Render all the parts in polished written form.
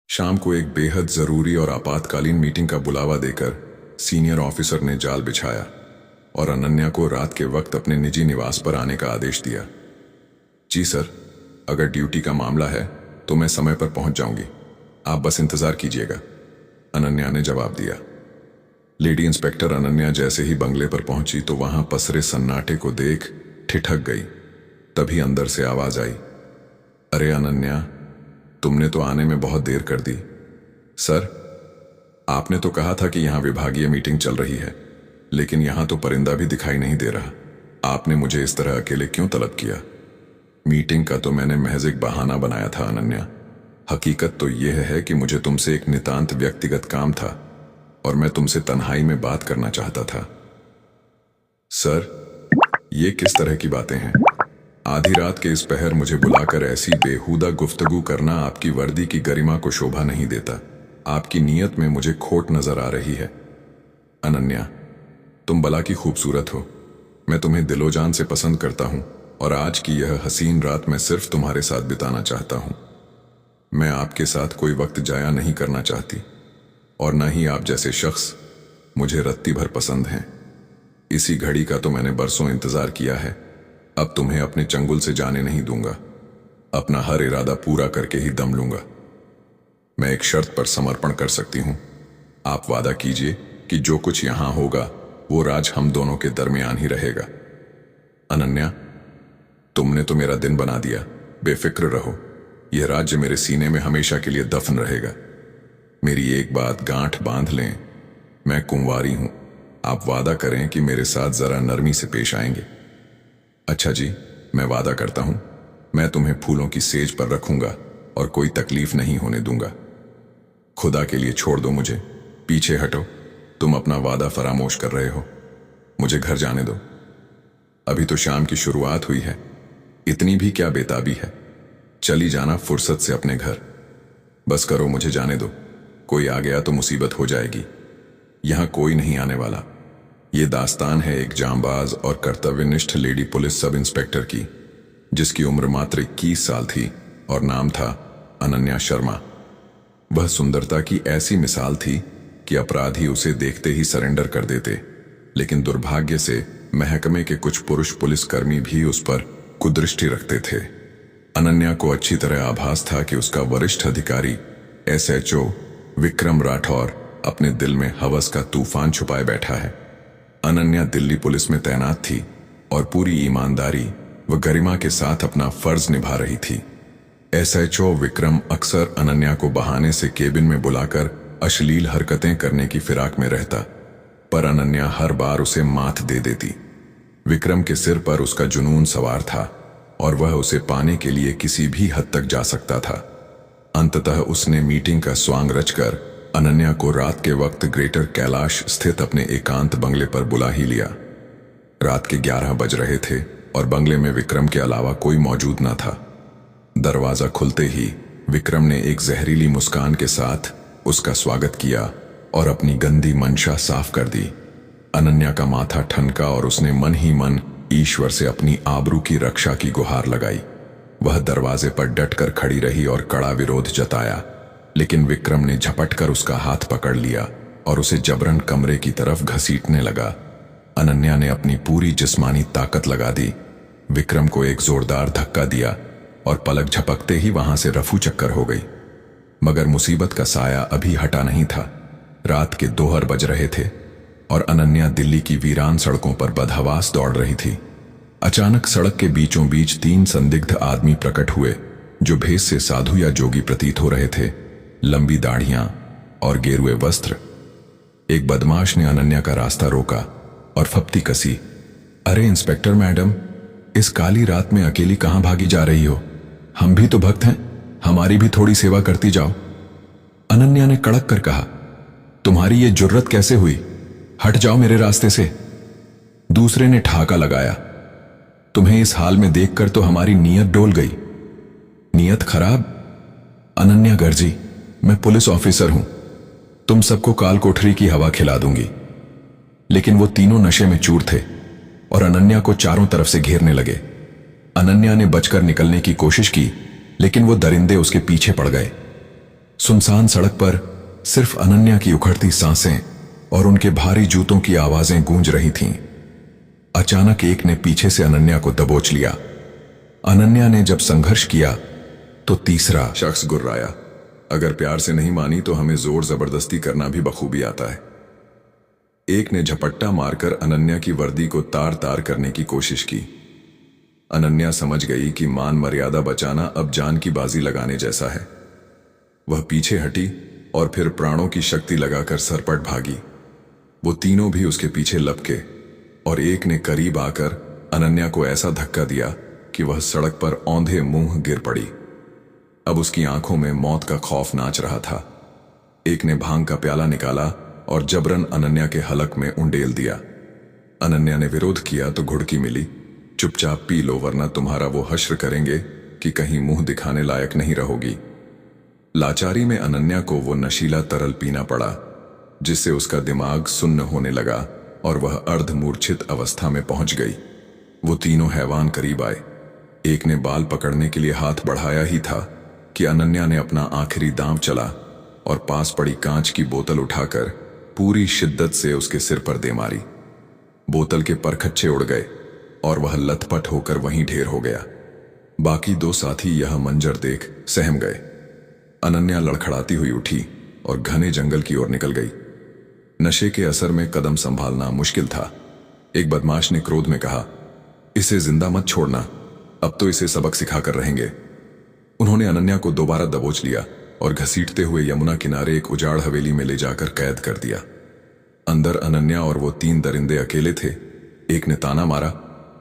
शाम को एक बेहद जरूरी और आपातकालीन मीटिंग का बुलावा देकर सीनियर ऑफिसर ने जाल बिछाया और अनन्या को रात के वक्त अपने निजी निवास पर आने का आदेश दिया। जी सर, अगर ड्यूटी का मामला है तो मैं समय पर पहुंच जाऊंगी, आप बस इंतजार कीजिएगा, अनन्या ने जवाब दिया। लेडी इंस्पेक्टर अनन्या जैसे ही बंगले पर पहुंची तो वहां पसरे सन्नाटे को देख ठिठक गई। तभी अंदर से आवाज आई, अरे अनन्या, तुमने तो आने में बहुत देर कर दी। सर, आपने तो कहा था कि यहां विभागीय मीटिंग चल रही है, लेकिन यहां तो परिंदा भी दिखाई नहीं दे रहा। आपने मुझे इस तरह अकेले क्यों तलब किया? मीटिंग का तो मैंने महज एक बहाना बनाया था अनन्या। हकीकत तो यह है कि मुझे तुमसे एक नितांत व्यक्तिगत काम था और मैं तुमसे तन्हाई में बात करना चाहता था। सर, ये किस तरह की बातें हैं? आधी रात के इस पहर मुझे बुलाकर ऐसी बेहुदा गुफ्तगू करना आपकी वर्दी की गरिमा को शोभा नहीं देता। आपकी नीयत में मुझे खोट नजर आ रही है। अनन्या, तुम बला की खूबसूरत हो। मैं तुम्हें दिलोजान से पसंद करता हूं और आज की यह हसीन रात मैं सिर्फ तुम्हारे साथ बिताना चाहता हूं। मैं आपके साथ कोई वक्त जाया नहीं करना चाहती और न ही आप जैसे शख्स मुझे रत्ती भर पसंद हैं। इसी घड़ी का तो मैंने बरसों इंतजार किया है। अब तुम्हें अपने चंगुल से जाने नहीं दूंगा। अपना हर इरादा पूरा करके ही दम लूंगा। मैं एक शर्त पर समर्पण कर सकती हूं। आप वादा कीजिए कि जो कुछ यहां होगा वो राज हम दोनों के दरमियान ही रहेगा। अनन्या, तुमने तो मेरा दिन बना दिया। बेफिक्र रहो, यह राज्य मेरे सीने में हमेशा के लिए दफन रहेगा। मेरी एक बात गांठ बांध लें, मैं कुंवारी हूं। आप वादा करें कि मेरे साथ जरा नरमी से पेश आएंगे। अच्छा जी, मैं वादा करता हूं, मैं तुम्हें फूलों की सेज पर रखूंगा और कोई तकलीफ नहीं होने दूंगा। खुदा के लिए छोड़ दो मुझे, पीछे हटो। तुम अपना वादा फरामोश कर रहे हो। मुझे घर जाने दो। अभी तो शाम की शुरुआत हुई है, इतनी भी क्या बेताबी है? चली जाना फुर्सत से अपने घर। बस करो, मुझे जाने दो। कोई आ गया तो मुसीबत हो जाएगी। यहां कोई नहीं आने वाला। ये दास्तान है एक जांबाज और कर्तव्यनिष्ठ लेडी पुलिस सब इंस्पेक्टर की, जिसकी उम्र मात्र 21 साल थी और नाम था अनन्या शर्मा। वह सुंदरता की ऐसी मिसाल थी कि अपराधी उसे देखते ही सरेंडर कर देते, लेकिन दुर्भाग्य से महकमे के कुछ पुरुष पुलिसकर्मी भी उस पर कुदृष्टि रखते थे। अनन्या को अच्छी तरह आभास था कि उसका वरिष्ठ अधिकारी SHO विक्रम राठौर अपने दिल में हवस का तूफान छुपाए बैठा है। अनन्या दिल्ली पुलिस में तैनात थी और पूरी ईमानदारी व गरिमा के साथ अपना फर्ज निभा रही थी। SHO विक्रम अक्सर अनन्या को बहाने से केबिन में बुलाकर अश्लील हरकतें करने की फिराक में रहता, पर अनन्या हर बार उसे मात दे देती। विक्रम के सिर पर उसका जुनून सवार था और वह उसे पाने के लिए किसी भी हद तक जा सकता था। अंततः उसने मीटिंग का स्वांग रचकर अनन्या को रात के वक्त ग्रेटर कैलाश स्थित अपने एकांत बंगले पर बुला ही लिया। रात के 11 बज रहे थे और बंगले में विक्रम के अलावा कोई मौजूद न था। दरवाजा खुलते ही विक्रम ने एक जहरीली मुस्कान के साथ उसका स्वागत किया और अपनी गंदी मंशा साफ कर दी। अनन्या का माथा ठनका और उसने मन ही मन ईश्वर से अपनी आबरू की रक्षा की गुहार लगाई। वह दरवाजे पर डटकर खड़ी रही और कड़ा विरोध जताया, लेकिन विक्रम ने झपटकर उसका हाथ पकड़ लिया और उसे जबरन कमरे की तरफ घसीटने लगा। अनन्या ने अपनी पूरी जिस्मानी ताकत लगा दी, विक्रम को एक जोरदार धक्का दिया और पलक झपकते ही वहां से रफू चक्कर हो गई। मगर मुसीबत का साया अभी हटा नहीं था। रात के 2 बज रहे थे और अनन्या दिल्ली की वीरान सड़कों पर बदहवास दौड़ रही थी। अचानक सड़क के बीचों बीच 3 संदिग्ध आदमी प्रकट हुए, जो भेष से साधु या जोगी प्रतीत हो रहे थे। लंबी दाढ़ियां और गेरुए वस्त्र। एक बदमाश ने अनन्या का रास्ता रोका और फप्ती कसी, अरे इंस्पेक्टर मैडम, इस काली रात में अकेली कहां भागी जा रही हो? हम भी तो भक्त हैं, हमारी भी थोड़ी सेवा करती जाओ। अनन्या ने कड़क कर कहा, तुम्हारी ये जुर्रत कैसे हुई? हट जाओ मेरे रास्ते से। दूसरे ने ठहाका लगाया, तुम्हें इस हाल में देखकर तो हमारी नीयत डोल गई। नीयत खराब? अनन्या गर्जी, मैं पुलिस ऑफिसर हूं, तुम सबको काल कोठरी की हवा खिला दूंगी। लेकिन वो तीनों नशे में चूर थे और अनन्या को चारों तरफ से घेरने लगे। अनन्या ने बचकर निकलने की कोशिश की, लेकिन वो दरिंदे उसके पीछे पड़ गए। सुनसान सड़क पर सिर्फ अनन्या की उखड़ती सांसें और उनके भारी जूतों की आवाजें गूंज रही थीं। अचानक एक ने पीछे से अनन्या को दबोच लिया। अनन्या ने जब संघर्ष किया तो तीसरा शख्स गुर्राया, अगर प्यार से नहीं मानी तो हमें जोर जबरदस्ती करना भी बखूबी आता है। एक ने झपट्टा मारकर अनन्या की वर्दी को तार तार करने की कोशिश की। अनन्या समझ गई कि मान मर्यादा बचाना अब जान की बाजी लगाने जैसा है। वह पीछे हटी और फिर प्राणों की शक्ति लगाकर सरपट भागी। वो तीनों भी उसके पीछे लपके और एक ने करीब आकर अनन्या को ऐसा धक्का दिया कि वह सड़क पर औंधे मुंह गिर पड़ी। अब उसकी आंखों में मौत का खौफ नाच रहा था। एक ने भांग का प्याला निकाला और जबरन अनन्या के हलक में उंडेल दिया। अनन्या ने विरोध किया तो घुड़की मिली, चुपचाप पी लो वरना तुम्हारा वो हश्र करेंगे कि कहीं मुंह दिखाने लायक नहीं रहोगी। लाचारी में अनन्या को वो नशीला तरल पीना पड़ा जिससे उसका दिमाग सुन्न होने लगा और वह अर्धमूर्छित अवस्था में पहुंच गई। वो तीनों हैवान करीब आए। एक ने बाल पकड़ने के लिए हाथ बढ़ाया ही था कि अनन्या ने अपना आखिरी दांव चला और पास पड़ी कांच की बोतल उठाकर पूरी शिद्दत से उसके सिर पर दे मारी। बोतल के परखच्चे उड़ गए और वह लथपथ होकर वहीं ढेर हो गया। बाकी दो साथी यह मंजर देख सहम गए। अनन्या लड़खड़ाती हुई उठी और घने जंगल की ओर निकल गई। नशे के असर में कदम संभालना मुश्किल था। एक बदमाश ने क्रोध में कहा, इसे जिंदा मत छोड़ना, अब तो इसे सबक सिखाकर रहेंगे। उन्होंने अनन्या को दोबारा दबोच लिया और घसीटते हुए यमुना किनारे एक उजाड़ हवेली में ले जाकर कैद कर दिया। अंदर अनन्या और वो तीन दरिंदे अकेले थे। एक ने ताना मारा,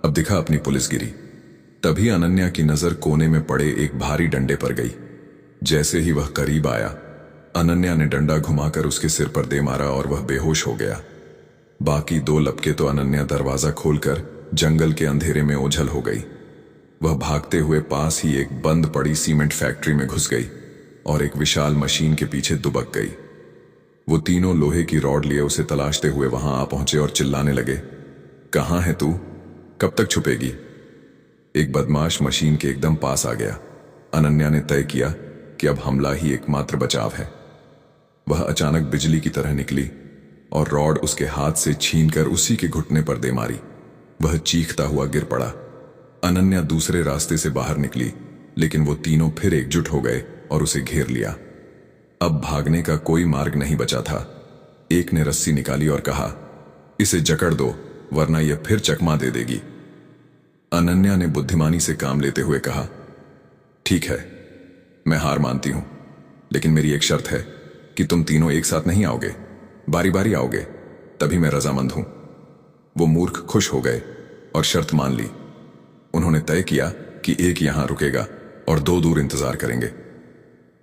अब दिखा अपनी पुलिसगिरी। तभी अनन्या की नजर कोने में पड़े एक भारी डंडे पर गई। जैसे ही वह करीब आया, अनन्या ने डंडा घुमाकर उसके सिर पर दे मारा और वह बेहोश हो गया। बाकी दो लपके तो अनन्या दरवाजा खोलकर जंगल के अंधेरे में ओझल हो गई। वह भागते हुए पास ही एक बंद पड़ी सीमेंट फैक्ट्री में घुस गई और एक विशाल मशीन के पीछे दुबक गई। वो तीनों लोहे की रॉड लिए उसे तलाशते हुए वहां आ पहुंचे और चिल्लाने लगे, कहां है तू, कब तक छुपेगी? एक बदमाश मशीन के एकदम पास आ गया। अनन्या ने तय किया कि अब हमला ही एकमात्र बचाव है। वह अचानक बिजली की तरह निकली और रॉड उसके हाथ से छीनकर उसी के घुटने पर दे मारी। वह चीखता हुआ गिर पड़ा। अनन्या दूसरे रास्ते से बाहर निकली, लेकिन वो तीनों फिर एकजुट हो गए और उसे घेर लिया। अब भागने का कोई मार्ग नहीं बचा था। एक ने रस्सी निकाली और कहा, इसे जकड़ दो वरना यह फिर चकमा दे देगी। अनन्या ने बुद्धिमानी से काम लेते हुए कहा, ठीक है, मैं हार मानती हूं, लेकिन मेरी एक शर्त है कि तुम तीनों एक साथ नहीं आओगे, बारी बारी आओगे, तभी मैं रजामंद हूं। वो मूर्ख खुश हो गए और शर्त मान ली। उन्होंने तय किया कि एक यहां रुकेगा और दो दूर इंतजार करेंगे।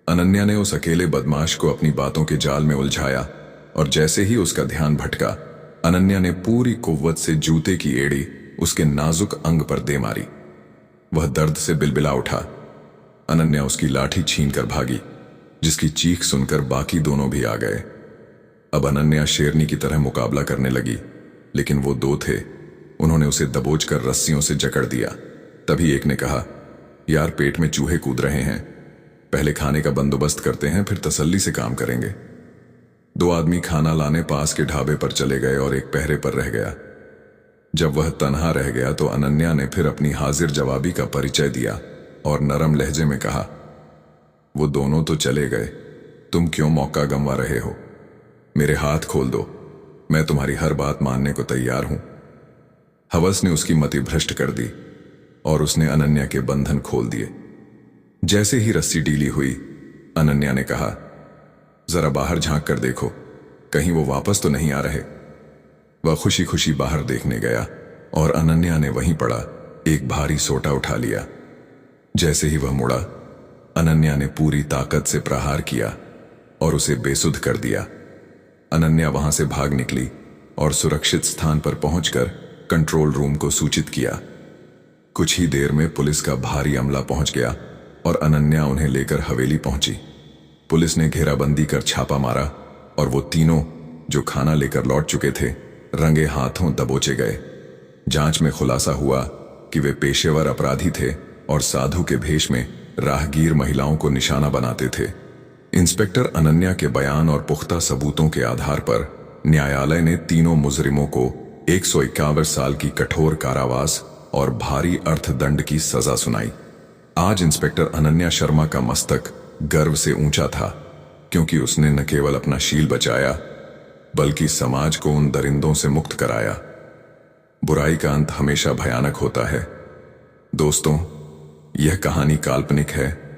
अनन्या ने उस अकेले बदमाश को अपनी बातों के जाल में उलझाया और जैसे ही उसका ध्यान भटका, अनन्या ने पूरी कुव्वत से जूते की एड़ी उसके नाजुक अंग पर दे मारी। वह दर्द से बिलबिला उठा। अनन्या उसकी लाठी छीनकर भागी, जिसकी चीख सुनकर बाकी दोनों भी आ गए। अब अनन्या शेरनी की तरह मुकाबला करने लगी, लेकिन वो दो थे। उन्होंने उसे दबोचकर रस्सियों से जकड़ दिया। तभी एक ने कहा, यार पेट में चूहे कूद रहे हैं, पहले खाने का बंदोबस्त करते हैं, फिर तसल्ली से काम करेंगे। दो आदमी खाना लाने पास के ढाबे पर चले गए और एक पहरे पर रह गया। जब वह तन्हा रह गया तो अनन्या ने फिर अपनी हाजिर जवाबी का परिचय दिया और नरम लहजे में कहा, वो दोनों तो चले गए, तुम क्यों मौका गंवा रहे हो? मेरे हाथ खोल दो, मैं तुम्हारी हर बात मानने को तैयार हूं। हवस ने उसकी मति भ्रष्ट कर दी और उसने अनन्या के बंधन खोल दिए। जैसे ही रस्सी ढीली हुई, अनन्या ने कहा, जरा बाहर झांक कर देखो, कहीं वो वापस तो नहीं आ रहे। वह खुशी खुशी बाहर देखने गया और अनन्या ने वहीं पड़ा एक भारी सोटा उठा लिया। जैसे ही वह मुड़ा, अनन्या ने पूरी ताकत से प्रहार किया और उसे बेसुध कर दिया। अनन्या वहां से भाग निकली और सुरक्षित स्थान पर पहुंचकर कंट्रोल रूम को सूचित किया। कुछ ही देर में पुलिस का भारी अमला पहुंच गया और अनन्या उन्हें लेकर हवेली पहुंची। पुलिस ने घेराबंदी कर छापा मारा और वो तीनों जो खाना लेकर लौट चुके थे, रंगे हाथों दबोचे गए। जांच में खुलासा हुआ कि वे पेशेवर अपराधी थे और साधु के भेष में राहगीर महिलाओं को निशाना बनाते थे। इंस्पेक्टर अनन्या के बयान और पुख्ता सबूतों के आधार पर न्यायालय ने तीनों मुजरिमों को 151 साल की कठोर कारावास और भारी अर्थदंड की सजा सुनाई। आज इंस्पेक्टर अनन्या शर्मा का मस्तक गर्व से ऊंचा था, क्योंकि उसने न केवल अपना शील बचाया बल्कि समाज को उन दरिंदों से मुक्त कराया। बुराई का अंत हमेशा भयानक होता है। दोस्तों, यह कहानी काल्पनिक है,